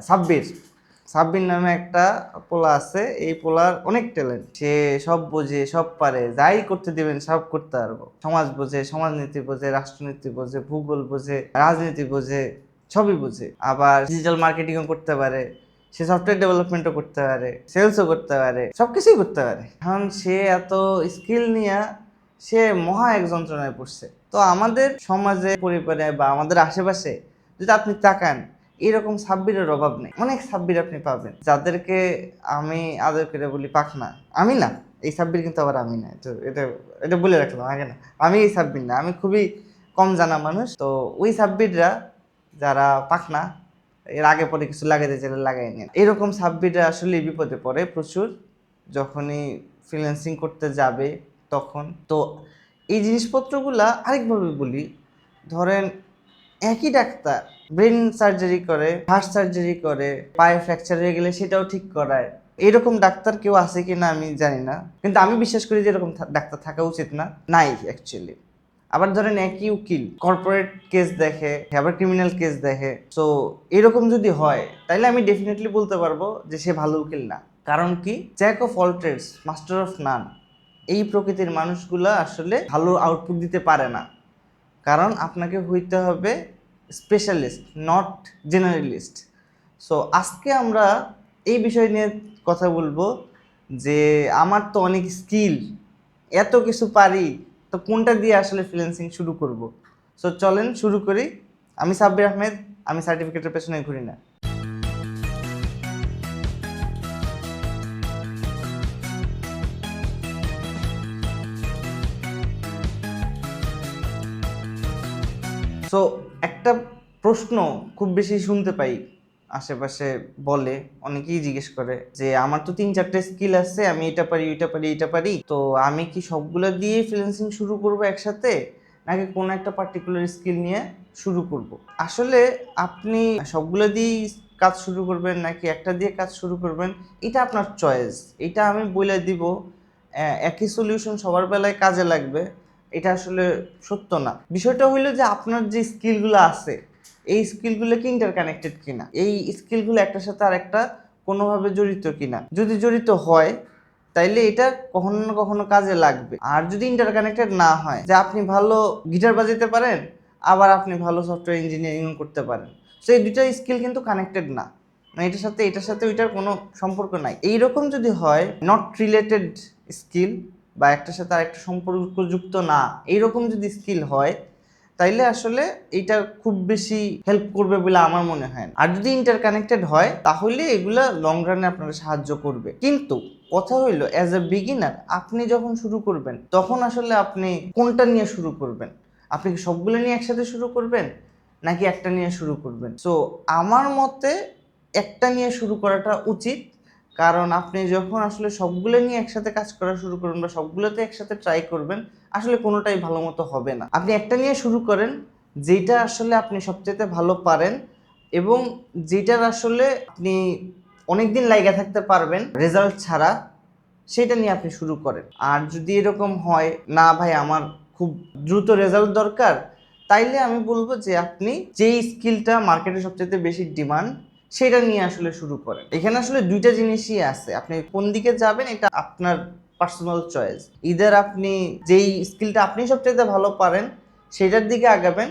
সাব্বির সাব্বির নামে একটা পোলা আছে। এই পোলার অনেক ট্যালেন্ট, সে সব বোঝে, সব পারে, যাই করতে দিবেন সব করতে পারবো। সমাজ বোঝে, সমাজনীতি বোঝে, রাষ্ট্রনীতি বোঝে, ভূগোল বোঝে, রাজনীতি বোঝে, সবই বোঝে। আবার ডিজিটাল মার্কেটিংও করতে পারে, সে সফটওয়্যার ডেভেলপমেন্টও করতে পারে, সেলসও করতে পারে, সবকিছুই করতে পারে। এখন সে এত স্কিল নিয়ে সে মহা এক যন্ত্রণায় পড়ছে। তো আমাদের সমাজে, পরিবারে বা আমাদের আশেপাশে যদি আপনি তাকান, এরকম সাব্বিরের অভাব নেই। অনেক সাব্বির আপনি পাবেন, যাদেরকে আমি আদর করে বলি পাখনা। আমি না, এই সাব্বির কিন্তু আবার আমি না, তো এটা এটা বলে রাখলাম আগে না। আমি এই সাব্বির না, আমি খুবই কম জানা মানুষ। তো ওই সাব্বিররা যারা পাখনা, এর আগে পরে কিছু লাগাইতে চাইলে লাগাই নেন, এরকম সাব্বিররা আসলে বিপদে পড়ে প্রচুর যখনই ফ্রিল্যান্সিং করতে যাবে তখন। তো এই জিনিসপত্রগুলা আরেকভাবে বলি, ধরেন একই ডাক্তার ব্রেন সার্জারি করে, হার্ট সার্জারি করে, পায়ে ফ্র্যাকচার হয়ে গেলে সেটাও ঠিক করায়। এরকম ডাক্তার কেউ আছে কি না আমি জানি না, কিন্তু আমি বিশ্বাস করি যে এরকম ডাক্তার থাকা উচিত না, নাই অ্যাকচুয়ালি। আবার ধরেন একই উকিল কর্পোরেট কেস দেখে, আবার ক্রিমিনাল কেস দেখে। সো এরকম যদি হয় তাহলে আমি ডেফিনেটলি বলতে পারবো যে সে ভালো উকিল না। কারণ কি, jack of all trades master of none, এই প্রকৃতির মানুষগুলো আসলে ভালো আউটপুট দিতে পারে না। কারণ আপনাকে হইতে হবে স্পেশালিস্ট, নট জেনারেলিস্ট। সো আজকে আমরা এই বিষয় নিয়ে কথা বলবো যে আমার তো অনেক স্কিল, এত কিছু পারি, তো কোনটা দিয়ে আসলে ফ্রিল্যান্সিং শুরু করব। সো চলেন শুরু করি। আমি সাব্বির আহমেদ, আমি সার্টিফিকেটের পেছনে ঘুরি না। সো একটা প্রশ্ন খুব বেশি শুনতে পাই আশেপাশে, বলে অনেকেই জিজ্ঞেস করে যে আমার তো 3-4টে স্কিল আছে, আমি এটা পারি, ওইটা পারি, এটা পারি, তো আমি কি সবগুলো দিয়ে ফ্রিল্যান্সিং শুরু করব একসাথে, নাকি কোনো একটা পার্টিকুলার স্কিল নিয়ে শুরু করব। আসলে আপনি সবগুলো দিয়েই কাজ শুরু করবেন নাকি একটা দিয়ে কাজ শুরু করবেন, এটা আপনার চয়েস। এটা আমি বলে দিব একই সলিউশন সবার বেলায় কাজে লাগবে, এটা আসলে সত্য না। বিষয়টা হইলো যে আপনার যে স্কিলগুলো আছে, এই স্কিলগুলো কি ইন্টারকানেক্টেড কিনা, এই স্কিলগুলো একটার সাথে আর একটা কোনোভাবে জড়িত কিনা। যদি জড়িত হয় তাইলে এটা কখনো না কখনো কাজে লাগবে। আর যদি ইন্টারকানেক্টেড না হয়, যে আপনি ভালো গিটার বাজাতে পারেন আবার আপনি ভালো সফটওয়্যার ইঞ্জিনিয়ারিং করতে পারেন, তো এই দুটো স্কিল কিন্তু কানেক্টেড না, মানে এটার সাথে ওইটার কোনো সম্পর্ক নাই। এইরকম যদি হয়, নট রিলেটেড স্কিল বা একটার সাথে আরেকটা সম্পর্কযুক্ত না, এইরকম যদি স্কিল হয় তাইলে আসলে এটা খুব বেশি হেল্প করবে বলে আমার মনে হয়। আর যদি ইন্টারকানেক্টেড হয় তাহলে এগুলা লং রানে আপনাকে সাহায্য করবে। কিন্তু কথা হইলো, অ্যাজ এ বিগিনার আপনি যখন শুরু করবেন তখন আসলে আপনি কোনটা নিয়ে শুরু করবেন? আপনি কি সবগুলো নিয়ে একসাথে শুরু করবেন নাকি একটা নিয়ে শুরু করবেন? সো আমার মতে একটা নিয়ে শুরু করাটা উচিত। কারণ আপনি যখন আসলে সবগুলো নিয়ে একসাথে কাজ করা শুরু করবেন বা সবগুলোতে একসাথে ট্রাই করবেন, আসলে কোনোটাই ভালো মতো হবে না। আপনি একটা নিয়ে শুরু করেন, যেটা আসলে আপনি সবচেয়ে ভালো পারেন এবং যেটার আসলে আপনি অনেকদিন লাইগা থাকতে পারবেন রেজাল্ট ছাড়া, সেটা নিয়ে আপনি শুরু করেন। আর যদি এরকম হয় না ভাই আমার খুব দ্রুত রেজাল্ট দরকার, তাইলে আমি বলবো যে আপনি যেই স্কিলটা মার্কেটে সবচেয়ে বেশি ডিমান্ড সেটা নিয়ে আসলে শুরু করেন। এখানে আসলে দুইটা জিনিসই আছে, আপনি কোন দিকে যাবেন এটা আপনার পার্সোনাল চয়েস। ইদার আপনি যেই স্কিলটা আপনি সবচেয়ে ভালো পারেন সেটার দিকে আগাবেন,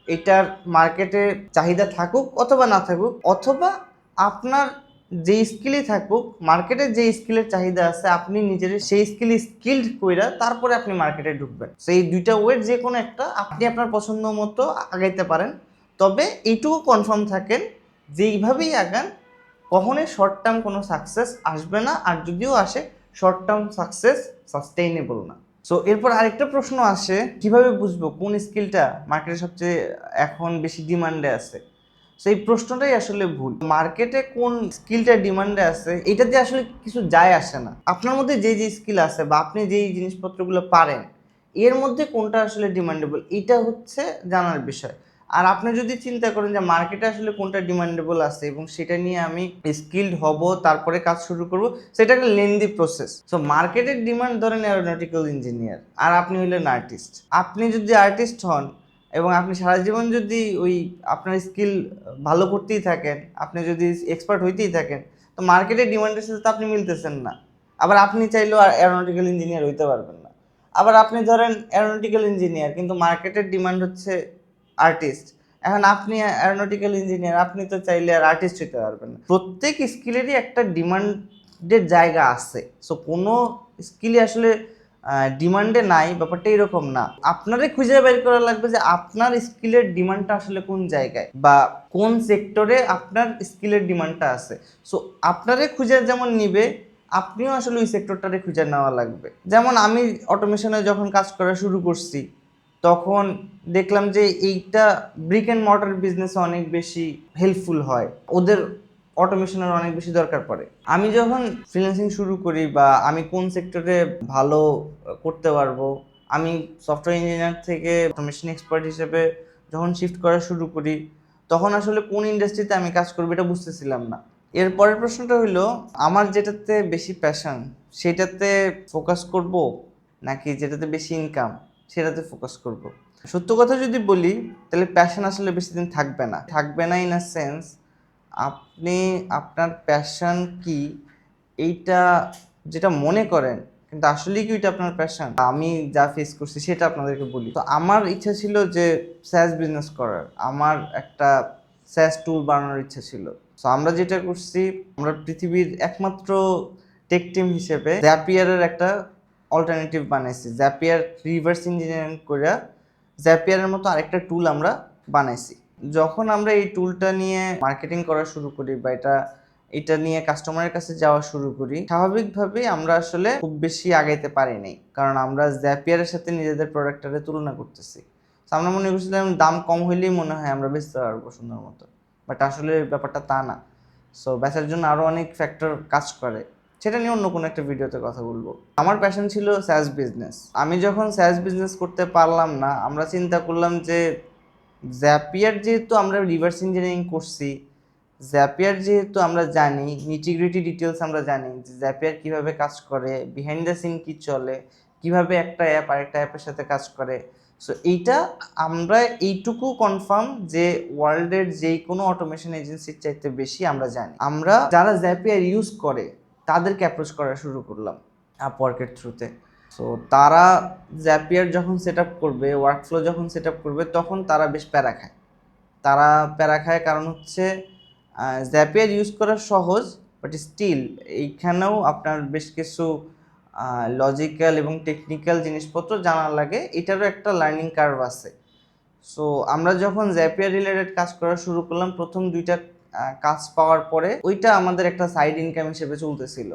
এটার মার্কেটে চাহিদা থাকুক অথবা না থাকুক, অথবা আপনার যে স্কিলই থাকুক, মার্কেটে যে স্কিলের চাহিদা আছে আপনি নিজের সেই স্কিল্ড কইরা তারপরে আপনি মার্কেটে ঢুকবেন। সেই দুইটা ওয়ের যে কোনো একটা আপনি আপনার পছন্দ মতো আগাইতে পারেন। তবে এইটুকু কনফার্ম থাকেন যে এইভাবেই আগান, কখনোই শর্ট টার্ম কোনো সাকসেস আসবে না, আর যদিও আসে শর্ট টার্ম সাকসেস সাস্টেইনেবল না। সো এরপর আরেকটা প্রশ্ন আসে, কিভাবে বুঝবো কোন স্কিলটা মার্কেটে সবচেয়ে এখন বেশি ডিমান্ডে আছে। সেই প্রশ্নটাই আসলে ভুল। মার্কেটে কোন স্কিলটা ডিমান্ডে আছে এটাতে আসলে কিছু যায় আসে না। আপনার মধ্যে যে যে স্কিল আছে বা আপনি যেই জিনিসপত্রগুলো পারেন এর মধ্যে কোনটা আসলে ডিমান্ডেবল, এটা হচ্ছে জানার বিষয়। আর আপনি যদি চিন্তা করেন যে মার্কেটে আসলে কোনটা ডিমান্ডেবল আছে এবং সেটা নিয়ে আমি স্কিলড হব তারপরে কাজ শুরু করব, সেটা একটা লেন্দি প্রসেস। সো মার্কেটের ডিমান্ড ধরেন অ্যারোনটিক্যাল ইঞ্জিনিয়ার আর আপনি হইলেন আর্টিস্ট। আপনি যদি আর্টিস্ট হন এবং আপনি সারা জীবন যদি ওই আপনার স্কিল ভালো করতেই থাকেন, আপনি যদি এক্সপার্ট হইতেই থাকেন, তো মার্কেটের ডিমান্ডের সাথে তো আপনি মিলতেছেন না। আবার আপনি চাইলেও অ্যারোনটিক্যাল ইঞ্জিনিয়ার হইতে পারবেন না। আবার আপনি ধরেন অ্যারোনটিক্যাল ইঞ্জিনিয়ার, কিন্তু মার্কেটের ডিমান্ড হচ্ছে আর্টিস্ট। এখন আপনি অ্যারোনটিক্যাল ইঞ্জিনিয়ার, আপনি তো চাইলে আর আর্টিস্ট হইতে পারবেন না। প্রত্যেক স্কিলেরই একটা ডিমান্ডের জায়গা আছে। সো কোনো স্কিলই আসলে ডিমান্ডে নাই, ব্যাপারটা এরকম না। আপনারে খুঁজে বের করা লাগবে যে আপনার স্কিলের ডিমান্ডটা আসলে কোন জায়গায় বা কোন সেক্টরে আপনার স্কিলের ডিমান্ডটা আছে। সো আপনারে খুঁজে যেমন নিবে, আপনিও আসলে ওই সেক্টরটারে খুঁজে নেওয়া লাগবে। যেমন আমি অটোমেশনে যখন কাজ করা শুরু করছি, তখন দেখলাম যে এইটা ব্রিক অ্যান্ড মর্টার বিজনেসে অনেক বেশি হেল্পফুল হয়, ওদের অটোমেশনের অনেক বেশি দরকার পড়ে। আমি যখন ফ্রিল্যান্সিং শুরু করি বা আমি কোন সেক্টরে ভালো করতে পারবো, আমি সফটওয়্যার ইঞ্জিনিয়ার থেকে অটোমেশন এক্সপার্ট হিসেবে যখন শিফট করা শুরু করি, তখন আসলে কোন ইন্ডাস্ট্রিতে আমি কাজ করবো এটা বুঝতেছিলাম না। এর পরের প্রশ্নটা হলো, আমার যেটাতে বেশি প্যাশন সেটাতে ফোকাস করব, নাকি যেটাতে বেশি ইনকাম সেটাতে ফোকাস করব। সত্য কথা যদি বলি, তাহলে প্যাশন আসলে বেশি দিন থাকবে না। থাকবে না ইন আ সেন্স, আপনি আপনার প্যাশন কি এইটা যেটা মনে করেন, কিন্তু আসলে কি ওইটা আপনার প্যাশন? আমি যা ফেস করছি সেটা আপনাদেরকে বলি। তো আমার ইচ্ছা ছিল যে স্যাস বিজনেস করার, আমার একটা স্যাস টুল বানানোর ইচ্ছা ছিল। তো আমরা যেটা করছি, আমরা পৃথিবীর একমাত্র টেক টিম হিসেবে জ্যাপিয়ারের একটা অল্টারনেটিভ বানাইছি। জ্যাপিয়ার রিভার্স ইঞ্জিনিয়ারিং করে জ্যাপিয়ারের মতো আরেকটা টুল আমরা বানাইছি। যখন আমরা এই টুলটা নিয়ে মার্কেটিং করা শুরু করি বা এটা নিয়ে কাস্টমারের কাছে যাওয়া শুরু করি, স্বাভাবিকভাবেই আমরা আসলে খুব বেশি আগাইতে পারি নাই, কারণ আমরা জ্যাপিয়ারের সাথে নিজেদের প্রোডাক্টটারে তুলনা করতেছি। তো আমরা মনে করছিলাম দাম কম হইলেই মনে হয় আমরা বেচতে পারবো সুন্দর মতো, বাট আসলে ব্যাপারটা তা না। সো বেচার জন্য আরও অনেক ফ্যাক্টর কাজ করে, সেটা নিয়ে অন্য কোনো একটা ভিডিওতে কথা বলবো। আমার প্যাশন ছিল স্যাস বিজনেস। আমি যখন স্যাস বিজনেস করতে পারলাম না, আমরা চিন্তা করলাম যে জ্যাপিয়ার যেহেতু আমরা রিভার্স ইঞ্জিনিয়ারিং করছি, জ্যাপিয়ার যেহেতু আমরা জানি, নিটিগ্রিটি ডিটেলস আমরা জানি যে জ্যাপিয়ার কীভাবে কাজ করে, বিহাইন্ড দ্য সিন কী চলে, কীভাবে একটা অ্যাপ আরেকটা অ্যাপের সাথে কাজ করে। সো এইটা আমরা এইটুকু কনফার্ম যে ওয়ার্ল্ডের যেই কোনো অটোমেশন এজেন্সির চাইতে বেশি আমরা জানি। আমরা যারা জ্যাপিয়ার ইউজ করে তাদেরকে অ্যাপ্রোচ করা শুরু করলাম আপওয়ার্কের থ্রুতে। সো তারা জ্যাপিয়ার যখন সেট আপ করবে, ওয়ার্কফ্লো যখন সেট আপ করবে, তখন তারা বেশ প্যারা খায়। কারণ হচ্ছে জ্যাপিয়ার ইউজ করা সহজ, বাট স্টিল এইখানেও আপনার বেশ কিছু লজিক্যাল এবং টেকনিক্যাল জিনিসপত্র জানা লাগে, এটারও একটা লার্নিং কার্ভ আছে। সো আমরা যখন জ্যাপিয়ার রিলেটেড কাজ করা শুরু করলাম, প্রথম 2টা কাজ পাওয়ার পরে ওইটা আমাদের একটা সাইড ইনকাম হিসেবে চলতেছিল।